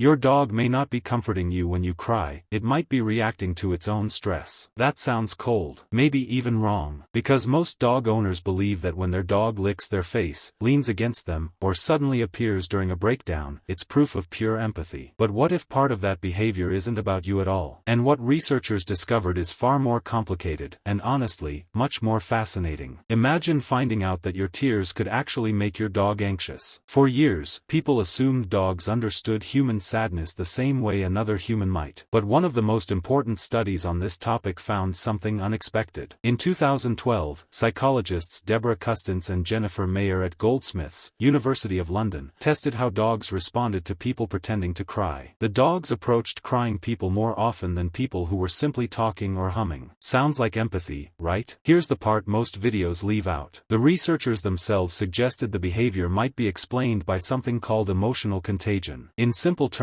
Your dog may not be comforting you when you cry, it might be reacting to its own stress. That sounds cold, maybe even wrong, because most dog owners believe that when their dog licks their face, leans against them, or suddenly appears during a breakdown, it's proof of pure empathy. But what if part of that behavior isn't about you at all? And what researchers discovered is far more complicated, and honestly, much more fascinating. Imagine finding out that your tears could actually make your dog anxious. For years, people assumed dogs understood human sadness the same way another human might. But one of the most important studies on this topic found something unexpected. In 2012, psychologists Deborah Custance and Jennifer Mayer at Goldsmiths, University of London, tested how dogs responded to people pretending to cry. The dogs approached crying people more often than people who were simply talking or humming. Sounds like empathy, right? Here's the part most videos leave out. The researchers themselves suggested the behavior might be explained by something called emotional contagion. In simple terms,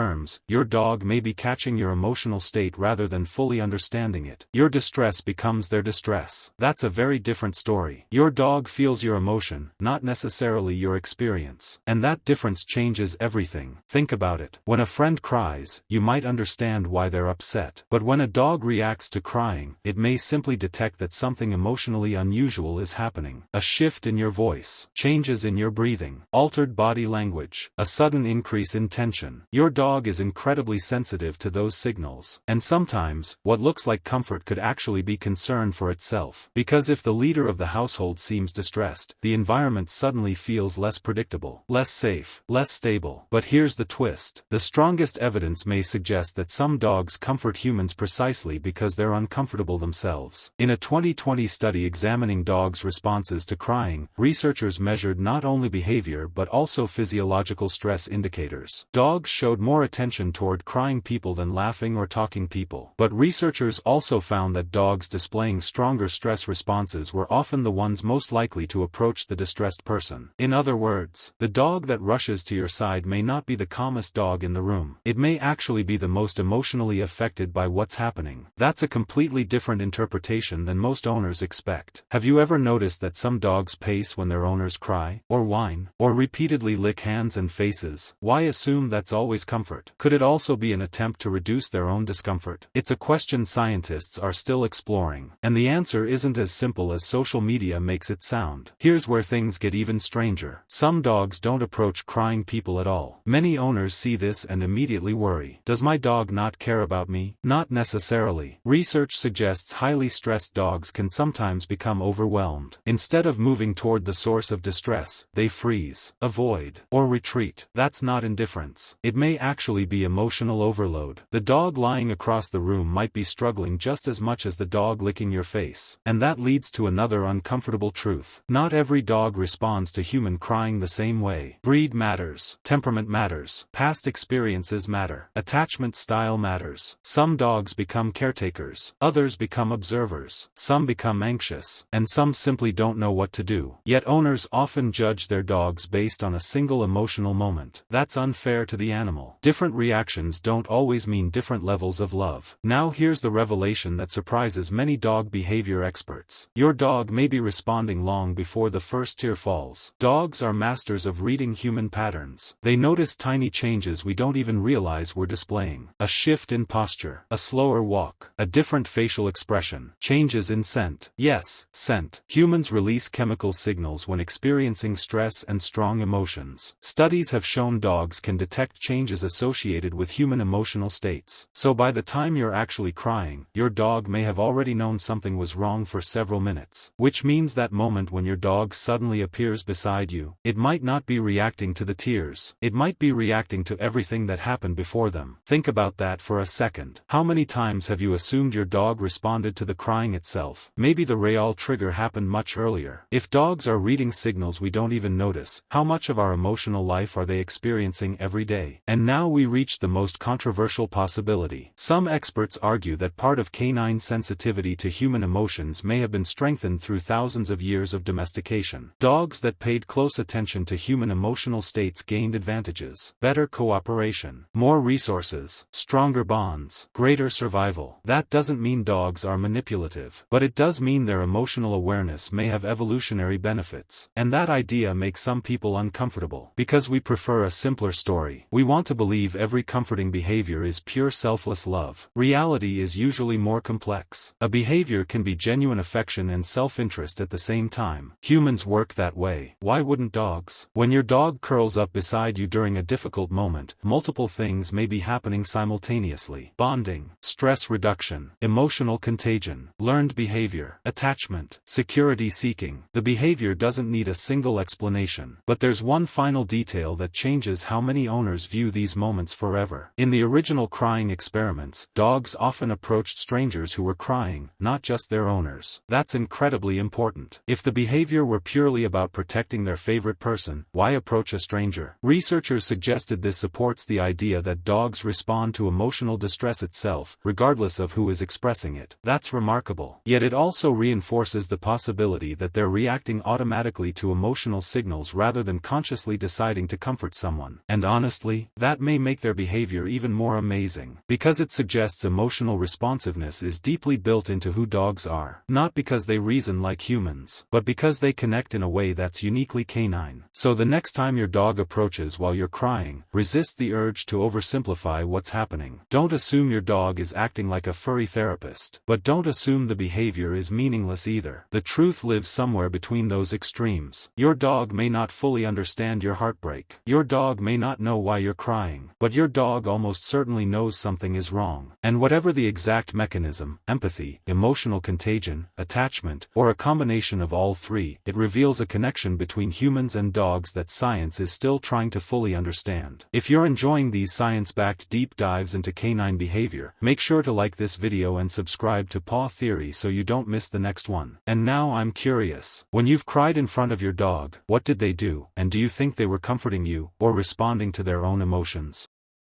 your dog may be catching your emotional state rather than fully understanding it. Your distress becomes their distress. That's a very different story. Your dog feels your emotion, not necessarily your experience. And that difference changes everything. Think about it. When a friend cries, you might understand why they're upset. But when a dog reacts to crying, it may simply detect that something emotionally unusual is happening. A shift in your voice, changes in your breathing, altered body language, a sudden increase in tension. Your dog is incredibly sensitive to those signals. And sometimes, what looks like comfort could actually be concern for itself. Because if the leader of the household seems distressed, the environment suddenly feels less predictable, less safe, less stable. But here's the twist. The strongest evidence may suggest that some dogs comfort humans precisely because they're uncomfortable themselves. In a 2020 study examining dogs' responses to crying, researchers measured not only behavior but also physiological stress indicators. Dogs showed more attention toward crying people than laughing or talking people. But researchers also found that dogs displaying stronger stress responses were often the ones most likely to approach the distressed person. In other words, the dog that rushes to your side may not be the calmest dog in the room. It may actually be the most emotionally affected by what's happening. That's a completely different interpretation than most owners expect. Have you ever noticed that some dogs pace when their owners cry, or whine, or repeatedly lick hands and faces? Why assume that's always comfort? Could it also be an attempt to reduce their own discomfort? It's a question scientists are still exploring. And the answer isn't as simple as social media makes it sound. Here's where things get even stranger. Some dogs don't approach crying people at all. Many owners see this and immediately worry. Does my dog not care about me? Not necessarily. Research suggests highly stressed dogs can sometimes become overwhelmed. Instead of moving toward the source of distress, they freeze, avoid, or retreat. That's not indifference. It may actually be emotional overload. The dog lying across the room might be struggling just as much as the dog licking your face. And that leads to another uncomfortable truth. Not every dog responds to human crying the same way. Breed matters. Temperament matters. Past experiences matter. Attachment style matters. Some dogs become caretakers. Others become observers. Some become anxious. And some simply don't know what to do. Yet owners often judge their dogs based on a single emotional moment. That's unfair to the animal. Different reactions don't always mean different levels of love. Now here's the revelation that surprises many dog behavior experts. Your dog may be responding long before the first tear falls. Dogs are masters of reading human patterns. They notice tiny changes we don't even realize we're displaying. A shift in posture, a slower walk, a different facial expression, changes in scent. Yes, scent. Humans release chemical signals when experiencing stress and strong emotions. Studies have shown dogs can detect changes associated with human emotional states. So by the time you're actually crying, your dog may have already known something was wrong for several minutes. Which means that moment when your dog suddenly appears beside you, it might not be reacting to the tears. It might be reacting to everything that happened before them. Think about that for a second. How many times have you assumed your dog responded to the crying itself? Maybe the real trigger happened much earlier. If dogs are reading signals we don't even notice, how much of our emotional life are they experiencing every day? And now we reach the most controversial possibility. Some experts argue that part of canine sensitivity to human emotions may have been strengthened through thousands of years of domestication. Dogs that paid close attention to human emotional states gained advantages: better cooperation, more resources, stronger bonds, greater survival. That doesn't mean dogs are manipulative, but it does mean their emotional awareness may have evolutionary benefits. And that idea makes some people uncomfortable, because we prefer a simpler story. We want to believe believe every comforting behavior is pure selfless love. Reality is usually more complex. A behavior can be genuine affection and self-interest at the same time. Humans work that way. Why wouldn't dogs? When your dog curls up beside you during a difficult moment, multiple things may be happening simultaneously. Bonding, stress reduction, emotional contagion, learned behavior, attachment, security seeking. The behavior doesn't need a single explanation. But there's one final detail that changes how many owners view these moments forever. In the original crying experiments, dogs often approached strangers who were crying, not just their owners. That's incredibly important. If the behavior were purely about protecting their favorite person, why approach a stranger? Researchers suggested this supports the idea that dogs respond to emotional distress itself, regardless of who is expressing it. That's remarkable. Yet it also reinforces the possibility that they're reacting automatically to emotional signals rather than consciously deciding to comfort someone. And honestly, that may make their behavior even more amazing, because it suggests emotional responsiveness is deeply built into who dogs are. Not because they reason like humans, but because they connect in a way that's uniquely canine. So the next time your dog approaches while you're crying, resist the urge to oversimplify what's happening. Don't assume your dog is acting like a furry therapist, but don't assume the behavior is meaningless either. The truth lives somewhere between those extremes. Your dog may not fully understand your heartbreak. Your dog may not know why you're crying, but your dog almost certainly knows something is wrong. And whatever the exact mechanism, empathy, emotional contagion, attachment, or a combination of all three, it reveals a connection between humans and dogs that science is still trying to fully understand. If you're enjoying these science-backed deep dives into canine behavior, make sure to like this video and subscribe to Paw Theory so you don't miss the next one. And now I'm curious. When you've cried in front of your dog, what did they do? And do you think they were comforting you, or responding to their own emotions?